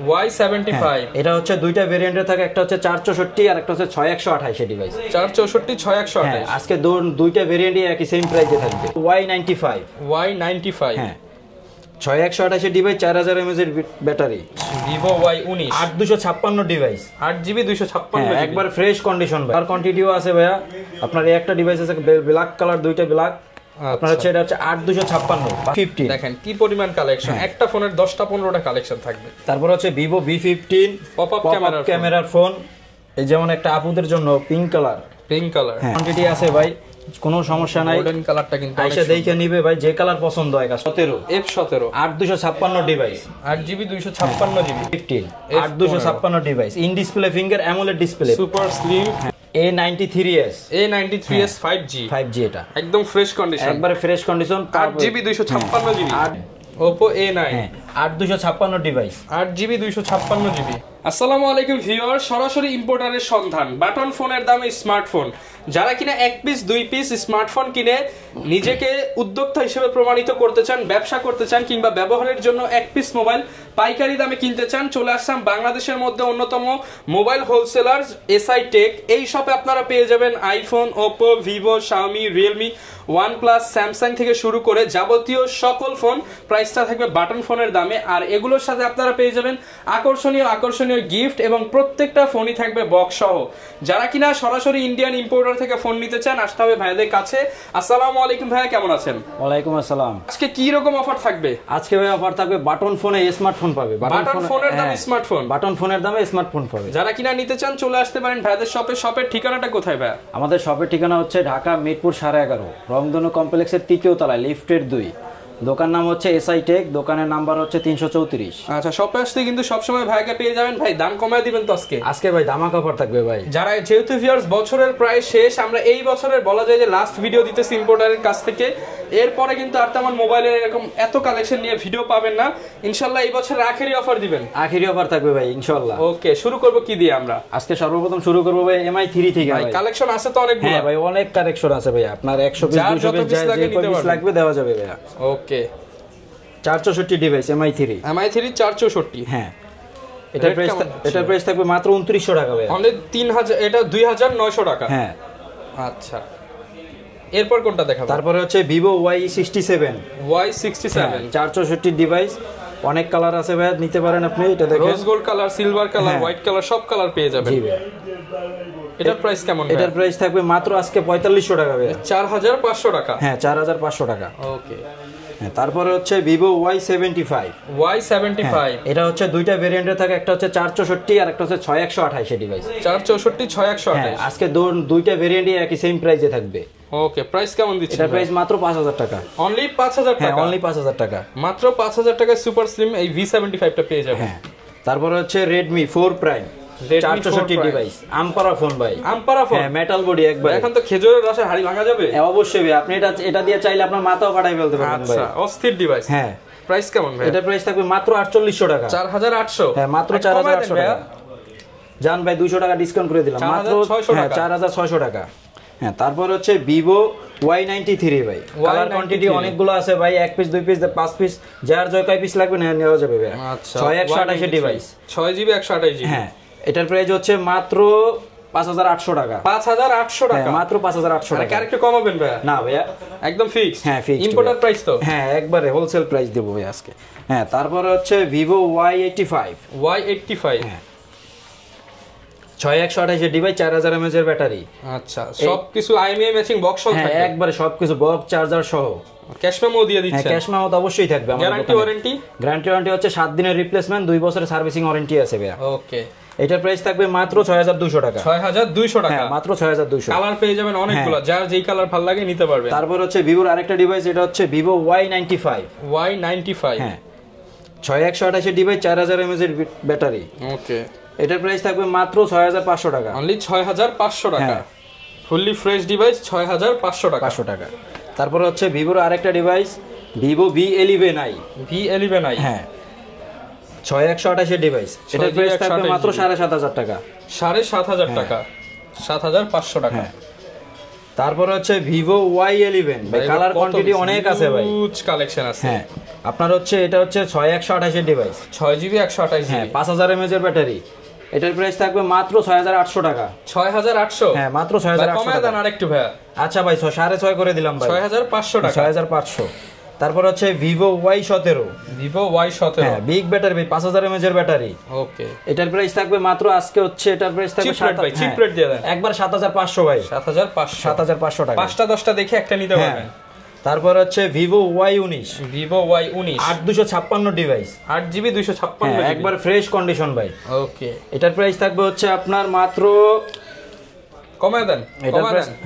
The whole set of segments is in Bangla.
Y75 এটা হচ্ছে দুইটা ভেরিয়েন্টে থাকে, একটা হচ্ছে 464 আর একটা হচ্ছে 6128 এর ডিভাইস। 464 6128। আজকে দুইটা ভেরিয়েন্টই একই সেম প্রাইসে থাকবে। Y95 হ্যাঁ 6128 এর ডিভাইস, 4000 mAh এর battery. Vivo Y19 8256 device, 8GB 256 একবার ফ্রেশ কন্ডিশন ভাই। আর কোয়ান্টিটিও আছে ভাইয়া, আপনার এই একটা ডিভাইস আছে ব্ল্যাক কালার, দুইটা ব্ল্যাক, আপনার হচ্ছে এটা হচ্ছে 8256 দেখেন কি পরিমাণ কালেকশন, একটা ফোনের 10টা 15টা কালেকশন থাকবে। তারপর হচ্ছে Vivo V15 পপ আপ ক্যামেরার ফোন, এই যেমন একটা আপুদের জন্য পিঙ্ক কালার, কোয়ান্টিটি আছে ভাই, কোনো সমস্যা নাই। গোল্ডেন কালারটা কিন্তু আইসা দেখে নিবে ভাই, যে কালার পছন্দ হয়। 17 F17 8256 device, 8GB 256GB 15 8256 device, in display finger AMOLED display, super slim. A93s 5G এটা একদম ফ্রেশ কন্ডিশন, একবারে fresh condition, 8GB 256GB। Oppo A9 8256 device, 8GB 256GB। আসসালামু আলাইকুম ভিউয়ার, সরাসরি ইম্পোর্টারের সন্ধান, বাটন ফোনের দামে স্মার্টফোন। যারা কিনা এক পিস দুই পিস স্মার্টফোন কিনে নিজেকে উদ্যোক্তা হিসেবে প্রমাণিত করতে চান, ব্যবসা করতে চান, কিংবা ব্যবহারের জন্য এক পিস মোবাইল পাইকারি দামে কিনতে চান, চলে আসলাম বাংলাদেশের মধ্যে অন্যতম মোবাইল হোলসেলার SI টেক। এই শপে আপনারা পেয়ে যাবেন iPhone, Oppo, Vivo, Xiaomi, Realme, OnePlus, Samsung থেকে শুরু করে যাবতীয় সকল ফোন। প্রাইসটা থাকবে বাটন ফোনের দামে, আর এগুলোর সাথে আপনারা পেয়ে যাবেন আকর্ষণীয় গিফট, এবং প্রত্যেকটা ফোনই থাকবে বক্স সহ। যারা কিনা সরাসরি ইন্ডিয়ান ইম্পোর্টার থেকে ফোন নিতে চান, আসতে হবে ভাইয়াদের কাছে। আসসালামু আলাইকুম ভাইয়া, কেমন আছেন? ওয়ালাইকুম আসসালাম। আজকে কি রকম অফার থাকবে? আজকে ভাই অফার থাকবে বাটন ফোনে স্মার্টফোন পাবে, বাটন ফোনের দামে স্মার্টফোন, বাটন ফোনের দামে স্মার্টফোন পাবে। যারা কিনা নিতে চান চলে আসতে পারেন ভাইয়াদের শপে। শপের ঠিকানাটা কোথায় ভাইয়া? আমাদের শপের ঠিকানা হচ্ছে ঢাকা মিরপুর 11.5 রংধনু কমপ্লেক্সের 3য় তলায়, লিফটের 2। দোকান নাম হচ্ছে SI টেক, দোকানের নাম্বার হচ্ছে 334। আচ্ছা, শপে আসতে কিন্তু সবসময় ভাইকে পেয়ে যাবেন। ভাই দাম কমায় দিবেন তো আজকে ভাই ধামাকা অফার থাকবে ভাই। যারা যেহেতু ভিউয়ার্স বছরের প্রায় শেষ, আমরা এই বছরের বলা যায় যে লাস্ট ভিডিও দিতেছি ইম্পোর্টারের কাছ থেকে। এরপরে কিন্তু আর তেমন মোবাইলের এরকম এত কালেকশন নিয়ে ভিডিও পাবেন না। ইনশাআল্লাহ এই বছর আখেরি অফার দিবেন। আখেরি অফার থাকবে ভাই ইনশাআল্লাহ। ওকে, শুরু করব কি দিয়ে আমরা? আজকে সর্বপ্রথম শুরু করব ভাই MI3 থেকে। ভাই কালেকশন আছে তো অনেকগুলো। হ্যাঁ ভাই, অনেক কালেকশন আছে ভাই, আপনার 100 পিস 200 পিস যা পিস লাগবে দেওয়া যাবে ভাই। ওকে, 464 ডিভাইস MI3 464। হ্যাঁ, এটার প্রাইস থাকবে মাত্র 2900 টাকা ভাই। অনলি 3000, এটা 2900 টাকা। হ্যাঁ আচ্ছা, এরপর কোনটা দেখাবো? তারপরে হচ্ছে Vivo Y67 464 ডিভাইস, অনেক কালার আছে ভাই, নিতে পারেন আপনি। এটা দেখেন, rose gold colour, silver colour, white colour, সব কালার পেয়ে যাবেন। জি ভাই। এটার প্রাইস কেমন? এটার প্রাইস থাকবে মাত্র আজকে 4500 টাকা ভাই। 4500 টাকা। হ্যাঁ 4500 টাকা। ওকে, হ্যাঁ তারপরে হচ্ছে Vivo Y75 এটা হচ্ছে দুইটা ভেরিয়েন্টে থাকে, একটা হচ্ছে 464 আর একটা হচ্ছে 6128 এর ডিভাইস। 464 6128। আজকে দুইটা ভেরিয়েন্টই একই সেম প্রাইসে থাকবে। ওকে, প্রাইস কেমন দিচ্ছেন? এটা প্রাইস মাত্র 5000 টাকা। অনলি 5000 টাকা? হ্যাঁ অনলি 5000 টাকা। মাত্র 5000 টাকায় সুপার স্লিম এই V75 টা পেয়ে যাবেন। হ্যাঁ তারপরে হচ্ছে Redmi 4 Prime 464 ডিভাইস, আমপারা ফোন ভাই। আমপারা ফোন, হ্যাঁ মেটাল বডি একবার। এখন তো খেজুরের রসে হাড়ি ভাঙা যাবে। হ্যাঁ অবশ্যই ভাই, আপনি এটা দিয়ে চাইলে আপনার মাথাও ফাটাই ফেলতে পারবেন ভাই। আচ্ছা, অস্থির ডিভাইস। হ্যাঁ, প্রাইস কেমন ভাই? এটা প্রাইস থাকবে মাত্র 4800 টাকা। 4800? হ্যাঁ মাত্র 4800 টাকা। জান ভাই 200 টাকা ডিসকাউন্ট করে দিলাম, মাত্র 4600 টাকা। হ্যাঁ তারপর হচ্ছে Vivo Y93 ভাই, কালার কোয়ান্টিটি অনেকগুলো আছে ভাই, 1 পিস 2 পিস 5 পিস, যার জয় কয় পিস লাগবে নেওয়া যাবে ভাই। আচ্ছা, 6128 ডিভাইস, 6GB 128GB। হ্যাঁ এটার প্রাইস হচ্ছে মাত্র 5800 টাকা। 5800 টাকা? মাত্র 5800 টাকা। আরেকটু কমাবেন ভাই? না ভাইয়া, একদম ফিক্স। হ্যাঁ ফিক্স, ইম্পোর্টার প্রাইস তো। হ্যাঁ একবারে হোলসেল প্রাইস দেব ভাই আজকে। হ্যাঁ তারপর হচ্ছে Vivo Y85 হ্যাঁ 6128 ডিভাইস, 4000 mAh এর ব্যাটারি। আচ্ছা, সবকিছু IMEI ম্যাচিং বক্স সহ থাকবে? হ্যাঁ একবারে সবকিছু, বক্স চার্জার সহ। ক্যাশ মেমো দিয়ে দিচ্ছেন? হ্যাঁ ক্যাশ মেমো তো অবশ্যই থাকবে। Guarantee warranty? গ্যারান্টি ওয়ারেন্টি হচ্ছে 7 দিনের রিপ্লেসমেন্ট, 2 বছরের সার্ভিসিং ওয়ারেন্টি আছে ভাই। ওকে, এটার প্রাইস থাকবে মাত্র 6200 টাকা। 6200 টাকা? হ্যাঁ মাত্র 6200। কালার পেয়ে যাবেন অনেকগুলো, যার যেই কালার ভালো লাগে নিতে পারবেন। তারপর হচ্ছে Vivoর আরেকটা ডিভাইস, এটা হচ্ছে Vivo Y95 হ্যাঁ 6128 ডিভাইস, 4000 mAh এর ব্যাটারি। ওকে, এটার প্রাইস থাকবে মাত্র 6500 টাকা। অনলি 6500 টাকা। ফুললি ফ্রেশ ডিভাইস 6500 টাকা। 500 টাকা। তারপর হচ্ছে Vivoর আরেকটা ডিভাইস, Vivo V11i হ্যাঁ 6128 ডিভাইস, এটার প্রাইস থাকবে মাত্র 7500 টাকা। 7500 টাকা, 7500 টাকা। তারপর হচ্ছে Vivo Y11 ভাই, কালার কোয়ান্টিটি অনেক আছে ভাই, হিউজ কালেকশন আছে। হ্যাঁ আপনার হচ্ছে এটা হচ্ছে 6128 এর ডিভাইস, 6GB 128GB, হ্যাঁ 5000 mAh এর ব্যাটারি। এটার প্রাইস থাকবে মাত্র 6800 টাকা। 6800? হ্যাঁ মাত্র 6800 কমায় দেন আরেকটু ভাইয়া। আচ্ছা ভাই 6.5 করে দিলাম ভাই, 6500 টাকা। 6500। তারপর হচ্ছে Vivo Y17, Vivo Y17, হ্যাঁ বিগ ব্যাটারি ভাই, 5000 mAh এর ব্যাটারি। ওকে, এটার প্রাইস থাকবে মাত্র আজকে হচ্ছে এটার প্রাইস থাকবে চিপ রেট দিয়ে দেন একবার 7500 ভাই, 7500 টাকা। 5টা 10টা দেখে একটা নিতে পারবেন। তারপর হচ্ছে Vivo Y19, Vivo Y19 8256 device, 8GB 256GB, একবার ফ্রেশ কন্ডিশন ভাই। ওকে, এটার প্রাইস থাকবে হচ্ছে আপনার মাত্র, কমায় দেন,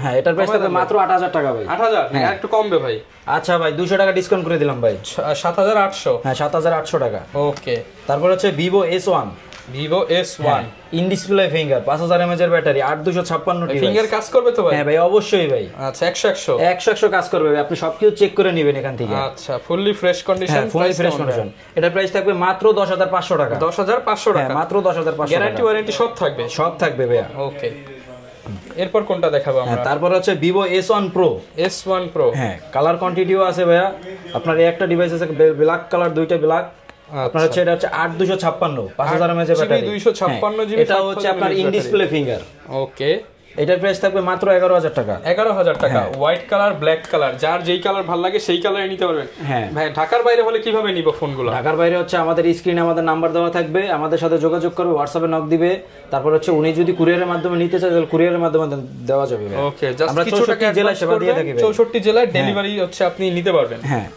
হ্যাঁ এটার প্রাইস থাকবে মাত্র 8000 টাকা ভাই। 8000? হ্যাঁ একটু কমবে ভাই। আচ্ছা ভাই 200 টাকা ডিসকাউন্ট করে দিলাম ভাই, 7800। হ্যাঁ 7800 টাকা। ওকে, তারপর হচ্ছে Vivo S1, Vivo S1 in display finger, 5000 mAh এর ব্যাটারি, 8256 ডিভাইস। ফিঙ্গার কাজ করবে তো ভাই? হ্যাঁ ভাই অবশ্যই ভাই। আচ্ছা 100 কাজ করবে ভাই, আপনি সবকিছু চেক করে নেবেন এখান থেকে। আচ্ছা fully fresh condition, fully fresh condition. এটার প্রাইস থাকবে মাত্র 10500 টাকা। 10500 টাকা, হ্যাঁ মাত্র 10500 টাকা। গ্যারান্টি ওয়ারেন্টি সব থাকবে? সব থাকবে ভাইয়া। ওকে, এরপর কোনটা দেখাবো আমরা? তারপর হচ্ছে Vivo S1 Pro, S1 Pro, হ্যাঁ কালার কোয়ান্টিটিও আছে ভাইয়া। আপনার এই একটা ডিভাইস আছে ব্ল্যাক কালার, দুইটা ব্ল্যাক। আপনার হচ্ছে এটা হচ্ছে 8256, 5000 mAh এর ব্যাটারি, 256GB। এটা হচ্ছে আপনার ইন ডিসপ্লে ফিঙ্গার। ওকে, এটার প্রাইস থাকবে মাত্র 11000 টাকা। 11000 টাকা। হোয়াইট কালার, ব্ল্যাক কালার, যার যেই কালার ভালো লাগে সেই কালারে নিতে পারবেন। হ্যাঁ ভাই ঢাকার বাইরে হলে কিভাবে নিব ফোনগুলো? ঢাকার বাইরে হচ্ছে আমাদের স্ক্রিনে আমাদের নাম্বার দেওয়া থাকবে, আমাদের সাথে যোগাযোগ করবে, হোয়াটসঅ্যাপে নক দিবে। তারপর হচ্ছে উনি যদি কুরিয়ারের মাধ্যমে নিতে চায় তাহলে কুরিয়ারের মাধ্যমে দেওয়া যাবে। ওকে, জাস্ট আমরা কিছু টাকা জেলায় সেবা দিয়ে থাকি, 64 জেলায় ডেলিভারি হচ্ছে আপনি নিতে পারবেন। হ্যাঁ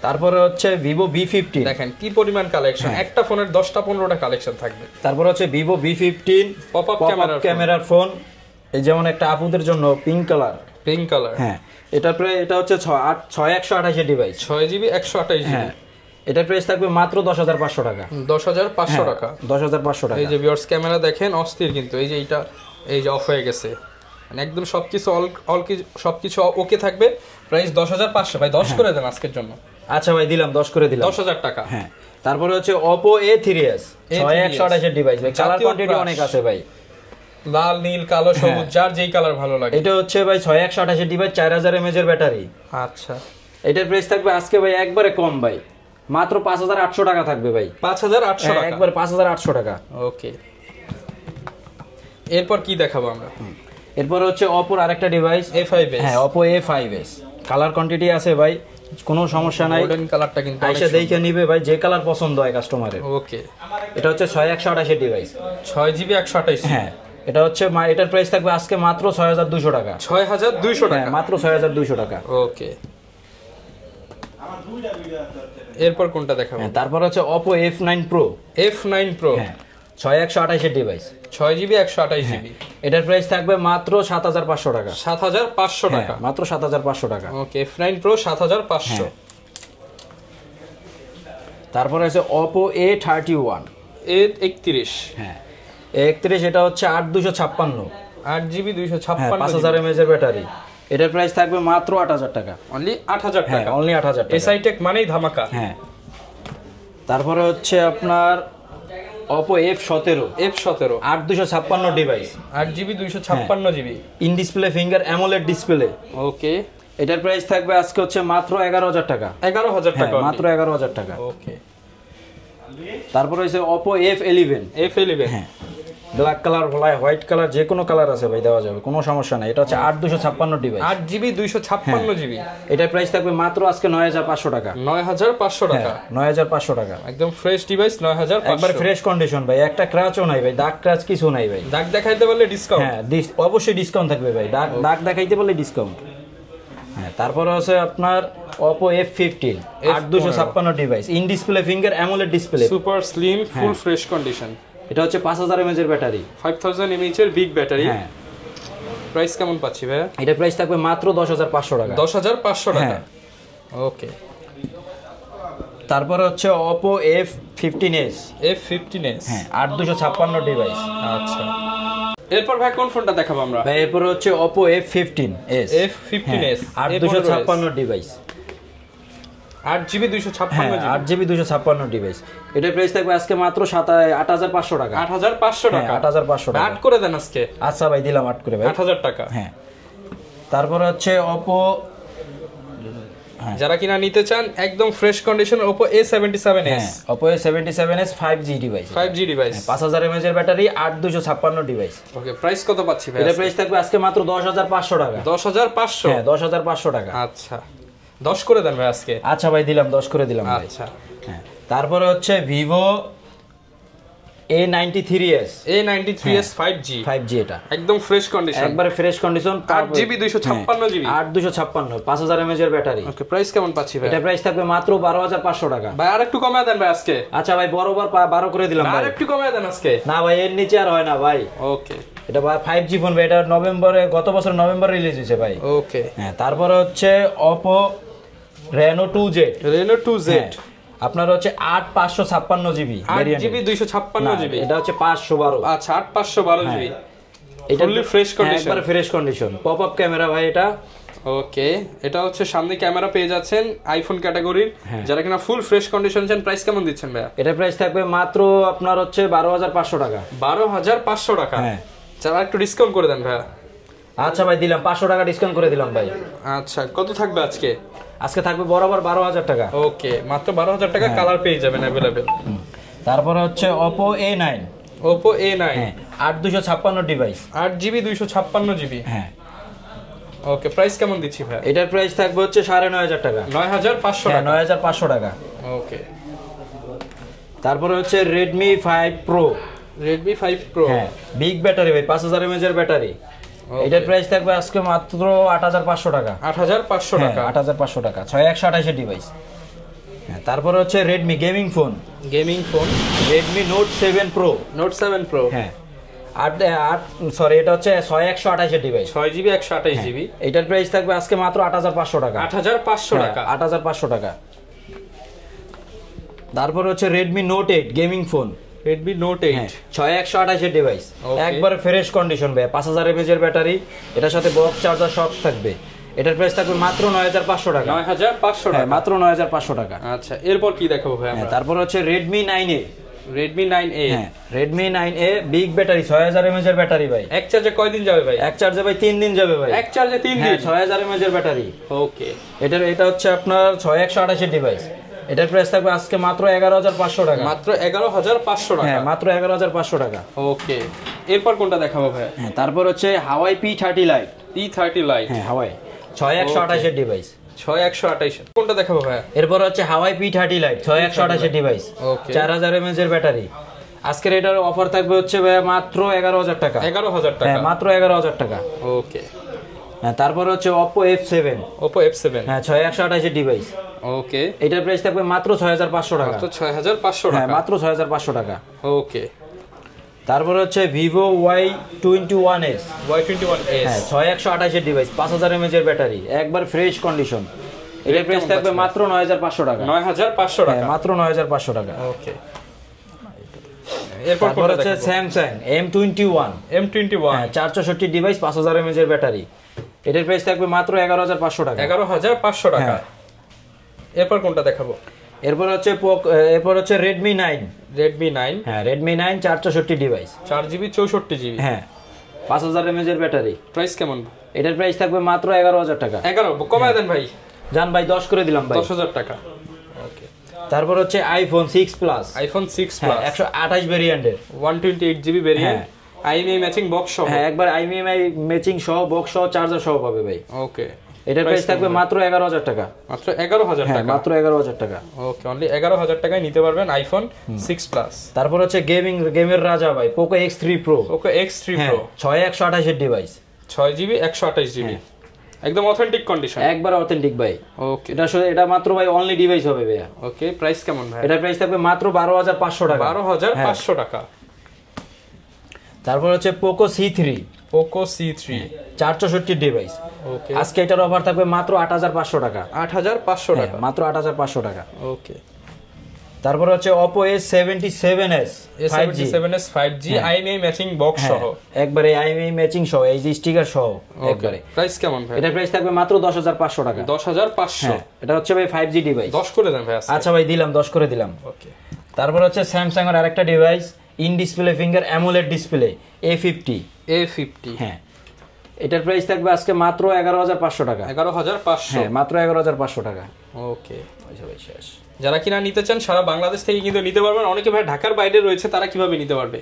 তারপরে হচ্ছে Vivo V15, দেখেন কি পরিমাণ কালেকশন, একটা ফোনের 10টা 15টা কালেকশন থাকবে। তারপর হচ্ছে Vivo V15 পপ আপ ক্যামেরার ফোন, এই যেমন একটা আপুদের জন্য পিঙ্ক কালার। হ্যাঁ এটা প্রায় এটা হচ্ছে 6128 এর ডিভাইস, 6GB 128GB। হ্যাঁ এটার প্রাইস থাকবে মাত্র 10500 টাকা। 10500 টাকা, 10500 টাকা। এই যে ভিউয়ার্স ক্যামেরা দেখেন অস্থির, কিন্তু এই যে এটা এই যে অফ হয়ে গেছে, মানে একদম সবকিছু ওকে থাকবে। প্রাইস 10500 ভাই, 10 করে দেন আজকের জন্য। আচ্ছা ভাই দিলাম, 10 করে দিলাম, 10000 টাকা। হ্যাঁ তারপরে হচ্ছে Oppo A3s, 6128 এর ডিভাইস ভাই, কালার কোয়ান্টিটি অনেক আছে ভাই, লাল, নীল, কালো, সবুজ, যার যেই কালার ভালো লাগে। এটা হচ্ছে ভাই 6128 এর ডিভাইস, 4000 mAh এর ব্যাটারি। আচ্ছা এটার প্রাইস থাকবে আজকে ভাই একবারে কম ভাই, মাত্র 5800 টাকা থাকবে ভাই। 5800 টাকা, একবার 5800 টাকা। ওকে, এরপর কি দেখাবো আমরা? এরপর হচ্ছে Oppo এর আরেকটা ডিভাইস A5s, হ্যাঁ Oppo A5s, কালার কোয়ান্টিটি আছে ভাই, কোনো সমস্যা নাই। গোল্ডেন কালারটা কিন্তু আইসা দেখে নিবে ভাই, যে কালার পছন্দ হয় কাস্টমারের। ওকে, এটা হচ্ছে 6128 এর ডিভাইস, 6GB 128। হ্যাঁ এটা হচ্ছে এটার প্রাইস থাকবে আজকে মাত্র 6200 টাকা। 6200 টাকা, মাত্র 6200 টাকা। ওকে, এরপর কোনটা দেখাবো? তারপর হচ্ছে Oppo F9 Pro, F9 Pro, হ্যাঁ 6128 এর ডিভাইস, 6GB 128GB। এটার প্রাইস থাকবে মাত্র 7500 টাকা। 7500 টাকা, মাত্র 7500 টাকা। ওকে, F9 Pro 7500। তারপর আছে Oppo A31, A31, হ্যাঁ A31, এটা হচ্ছে 8256, 8GB 256, 5000 mAh এর ব্যাটারি। এটার প্রাইস থাকবে মাত্র 8000 টাকা, অনলি 8000 হ্যাঁ টাকা। অনলি 8000 টাকা। এসআই টেক মানেই ধামাকা। হ্যাঁ তারপরে হচ্ছে আপনার Oppo F17, 8256 device, 8GB 256GB, in display finger AMOLED display. Okay, এটার প্রাইস থাকবে আজকে হচ্ছে মাত্র 11000 টাকা। 11000 টাকা, মাত্র 11000 টাকা। ওকে, তারপর হচ্ছে Oppo F11, হ্যাঁ ব্ল্যাক কালার, হোয়াইট কালার, যে কোনো কালার আছে ভাই দেওয়া যাবে, কোনো সমস্যা নাই। এটা হচ্ছে 8256 ডিভাইস, 8GB 256GB। এটার প্রাইস থাকবে মাত্র আজকে 9500 টাকা। 9500 টাকা, 9500 টাকা, একদম ফ্রেশ ডিভাইস। 9500, একবার ফ্রেশ কন্ডিশন ভাই, একটা ক্র্যাচও নাই ভাই, দাগ ক্র্যাচ কিছু নাই ভাই। দাগ দেখাইতে পারলে ডিসকাউন্ট, হ্যাঁ অবশ্যই ডিসকাউন্ট থাকবে ভাই, দাগ দেখাইতে পারলে ডিসকাউন্ট। হ্যাঁ তারপরে আছে আপনার Oppo F15, 8256 device, in display finger AMOLED display, super slim, full fresh condition. এটা হচ্ছে 5000 mAh এর ব্যাটারি, 5000 mAh এর বিগ ব্যাটারি। হ্যাঁ প্রাইস কেমন পাচ্ছি ভাই? এটা প্রাইস থাকবে মাত্র 10500 টাকা। 10500 টাকা, ওকে। তারপরে হচ্ছে Oppo F15s, হ্যাঁ 8256 ডিভাইস। আচ্ছা, এরপর ভাই কোন ফোনটা দেখাবো আমরা? ভাই এরপর হচ্ছে Oppo F15s, 8256 device, 8GB 256GB, 8GB 256 device. এটার প্রাইস থাকবে আজকে মাত্র 8500 টাকা। 8500 টাকা, 8500 টাকা। 8 করে দেন আজকে। আচ্ছা ভাই দিলাম 8 করে ভাই, 8000 টাকা। হ্যাঁ তারপর হচ্ছে Oppo যারা কিনা নিতে চান একদম fresh condition Oppo A77s, Oppo A77s 5G device, 5000 mAh এর ব্যাটারি, 8256 ডিভাইস। ওকে, প্রাইস কত পাচ্ছি ভাই? এটা প্রাইস থাকবে আজকে মাত্র 10500 টাকা। 10500? হ্যাঁ 10500 টাকা। আচ্ছা 10 করে দেন ভাই আজকে। আচ্ছা ভাই দিলাম, 10 করে দিলাম ভাই। আচ্ছা হ্যাঁ, তারপরে হচ্ছে Vivo A93s, 5G এটা একদম ফ্রেশ কন্ডিশন, একবারে fresh condition, 8GB 256GB, 8256 5000 mAh এর ব্যাটারি। ওকে, প্রাইস কেমন পাচ্ছি ভাই? এটা প্রাইস থাকবে মাত্র 12500 টাকা। ভাই আর একটু কমায় দেন ভাই আজকে। আচ্ছা ভাই বরাবর 12 করে দিলাম ভাই। আর একটু কমায় দেন আজকে। না ভাই এর নিচে আর হয় না ভাই। ওকে, এটা 5G ফোন ভাই, এটা গত বছর নভেম্বর রিলিজ হয়েছে ভাই। ওকে, হ্যাঁ তারপরে হচ্ছে Oppo Reno 2Z, আপনার হচ্ছে 8556GB, 8GB 256GB, এটা হচ্ছে 512। আচ্ছা 8512GB, এটা ফুললি ফ্রেশ কন্ডিশন, একবারে fresh condition, pop up camera ভাই এটা। ওকে, এটা হচ্ছে সামনে ক্যামেরা পেয়ে যাচ্ছেন আইফোন ক্যাটাগরির, যারা কিনা ফুল ফ্রেশ কন্ডিশন চান। প্রাইস কেমন দিচ্ছেন ভাইয়া? এটা প্রাইস থাকবে মাত্র আপনার হচ্ছে 12500 টাকা। 12500 টাকা? হ্যাঁ, যারা একটু ডিসকাউন্ট করে দেন ভাইয়া। আচ্ছা ভাই দিলাম 500 টাকা ডিসকাউন্ট করে দিলাম ভাই। আচ্ছা কত থাকবে আজকে? আজকে থাকবে বরাবর 12000 টাকা। ওকে, মাত্র 12000 টাকা, কালার পেয়ে যাবেন अवेलेबल। তারপরে হচ্ছে Oppo A9, 8256 device, 8GB 256GB। হ্যাঁ ওকে, প্রাইস কেমন দিচ্ছি ভাই? এটার প্রাইস থাকবে হচ্ছে 9500 টাকা। 9500 টাকা? 9500 টাকা। ওকে, তারপরে হচ্ছে Redmi 5 Pro, হ্যাঁ বিগ ব্যাটারি ভাই, 5000 mAh এর ব্যাটারি। এটার প্রাইস থাকবে আজকে মাত্র 8500 টাকা। 8500 টাকা? 8500 টাকা, 6128 ডিভাইস। হ্যাঁ, তারপরে হচ্ছে Redmi gaming phone, Redmi Note 7 Pro, হ্যাঁ এটা হচ্ছে 6128 ডিভাইস, 6GB 128GB। এটার প্রাইস থাকবে আজকে মাত্র 8500 টাকা। 8500 টাকা? 8500 টাকা। তারপর হচ্ছে Redmi Note 8 gaming phone, Redmi Note 8, 6128 device, একবারে ফ্রেশ কন্ডিশন ভাই, 5000 mAh এর ব্যাটারি, এটার সাথে বক্স চার্জার সব থাকবে। এটার প্রাইস থাকবে মাত্র 9500 টাকা। 9500 টাকা? মাত্র 9500 টাকা। আচ্ছা, এরপর কি দেখাবো ভাই আমরা? তারপর হচ্ছে Redmi 9A, হ্যাঁ Redmi 9A big battery, 6000 mAh এর ব্যাটারি ভাই। এক চার্জে কয়দিন যাবে ভাই? এক চার্জে ভাই 3 দিন যাবে ভাই। এক চার্জে 3 দিন? 6000 mAh এর ব্যাটারি। ওকে, এটা হচ্ছে আপনার 6128 ডিভাইস। এটার প্রাইস থাকবে আজকে মাত্র 11500 টাকা। মাত্র 11500 টাকা? হ্যাঁ মাত্র 11500 টাকা। ওকে, এরপর কোনটা দেখাবো ভাই? হ্যাঁ, তারপর হচ্ছে Huawei P30 Lite, হ্যাঁ Huawei 6128 ডিভাইস, 6128। কোনটা দেখাবো ভাই? এরপর হচ্ছে Huawei P30 Lite 6128 device, 4000 mAh এর ব্যাটারি। আজকের এটার অফার থাকবে হচ্ছে ভাই মাত্র 11000 টাকা। 11000 টাকা? হ্যাঁ মাত্র 11000 টাকা। ওকে, হ্যাঁ তারপর হচ্ছে Oppo F7, হ্যাঁ 6128 ডিভাইস। ওকে, এটার প্রাইস থাকবে মাত্র 6500 টাকা। মাত্র 6500 টাকা? হ্যাঁ মাত্র 6500 টাকা। ওকে, তারপর হচ্ছে Vivo Y21s, হ্যাঁ 6128 ডিভাইস, 5000 mAh এর ব্যাটারি, একবার ফ্রেশ কন্ডিশন। এটার প্রাইস থাকবে মাত্র 9500 টাকা। 9500 টাকা? মাত্র 9500 টাকা। ওকে, এরপর হচ্ছে Samsung M21, হ্যাঁ 464 ডিভাইস, 5000 mAh এর ব্যাটারি। এটার প্রাইস থাকবে মাত্র 11500 টাকা। 11500 টাকা? এরপর কোনটা দেখাবো? এরপর হচ্ছে Redmi 9, হ্যাঁ Redmi 9 464 ডিভাইস, 4GB 64GB, হ্যাঁ 5000 mAh এর ব্যাটারি। প্রাইস কেমন? এটার প্রাইস থাকবে মাত্র 11000 টাকা। 11? কমায় দেন ভাই। জান ভাই 10 করে দিলাম ভাই। 10000 টাকা। ওকে, তারপর হচ্ছে iPhone 6 Plus, 128 ভেরিয়েন্টের, 128GB variant, IMEI matching box সহ, হ্যাঁ একবার IMEI ম্যাচিং সহ, বক্স সহ, চার্জার সহ পাবে ভাই। ওকে, এটার প্রাইস থাকবে মাত্র 11000 টাকা। মাত্র 11000 টাকা? মাত্র 11000 টাকা। ওকে, অনলি 11000 টাকায় নিতে পারবেন iPhone 6 Plus। তারপর হচ্ছে গেমের রাজা ভাই, Poco X3 Pro, 6128 device, 6GB 128GB, একদম অথেন্টিক কন্ডিশন, একবার অথেন্টিক ভাই। ওকে, এটা মাত্র ভাই অনলি ডিভাইস হবে ভাই। ওকে, প্রাইস কেমন ভাই? এটার প্রাইস থাকবে মাত্র 12500 টাকা। 12500 টাকা। তারপর হচ্ছে Poco C3, 464 ডিভাইস। ওকে, আজকে এটার অফার থাকবে মাত্র 8500 টাকা। 8500 টাকা? মাত্র 8500 টাকা। ওকে, তারপর হচ্ছে Oppo A77s 5G, IMEI matching box সহ, একবারে IMEI ম্যাচিং সহ, এই যে স্টিকার সহ একবারে। প্রাইস কেমন ভাই? এটার প্রাইস থাকবে মাত্র 10500 টাকা। 10500? এটা হচ্ছে ভাই 5G ডিভাইস। 10 করে দেন ভাই। আচ্ছা ভাই দিলাম, 10 করে দিলাম। ওকে, তারপর হচ্ছে Samsung এর আরেকটা device, in display finger AMOLED display A50, A50, হ্যাঁ এটার প্রাইস থাকবে আজকে মাত্র 11,500 টাকা। 11,500? হ্যাঁ, মাত্র 11,500 টাকা। ওকে, শেষ। যারা কিনা নিতে চান সারা বাংলাদেশ থেকে কিন্তু নিতে পারবেন। অনেকে ভাই ঢাকার বাইরে রয়েছে, তারা কিভাবে নিতে পারবে?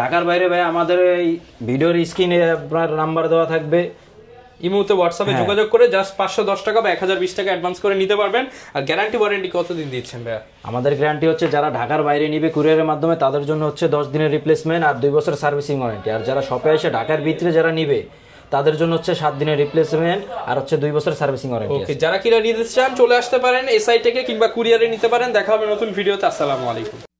ঢাকার বাইরে ভাই আমাদের এই ভিডিওর স্ক্রিনে আপনার নাম্বার দেওয়া থাকবে, ইমোতে হোয়াটসঅ্যাপে যোগাযোগ করে জাস্ট 510 টাকা বা 1020 টাকা অ্যাডভান্স করে নিতে পারবেন। আর গ্যারান্টি ওয়ারেন্টি কতদিন দিচ্ছেন ভাইয়া? আমাদের গ্যারান্টি হচ্ছে যারা ঢাকার বাইরে নিবে কুরিয়ারের মাধ্যমে তাদের জন্য হচ্ছে 10 দিনের রিপ্লেসমেন্ট আর 2 বছর সার্ভিসিং ওয়ারেন্টি। আর যারা শপে এসে ঢাকার ভিতরে যারা নিবে তাদের জন্য হচ্ছে 7 দিনের রিপ্লেসমেন্ট আর হচ্ছে 2 বছর সার্ভিসিং ওয়ারেন্টি। ওকে, যারা কিনা নিতে চান চলে আসতে পারেন এসআই থেকে কিংবা কুরিয়ারে নিতে পারেন। দেখা হবে নতুন ভিডিওতে। আসসালামু আলাইকুম।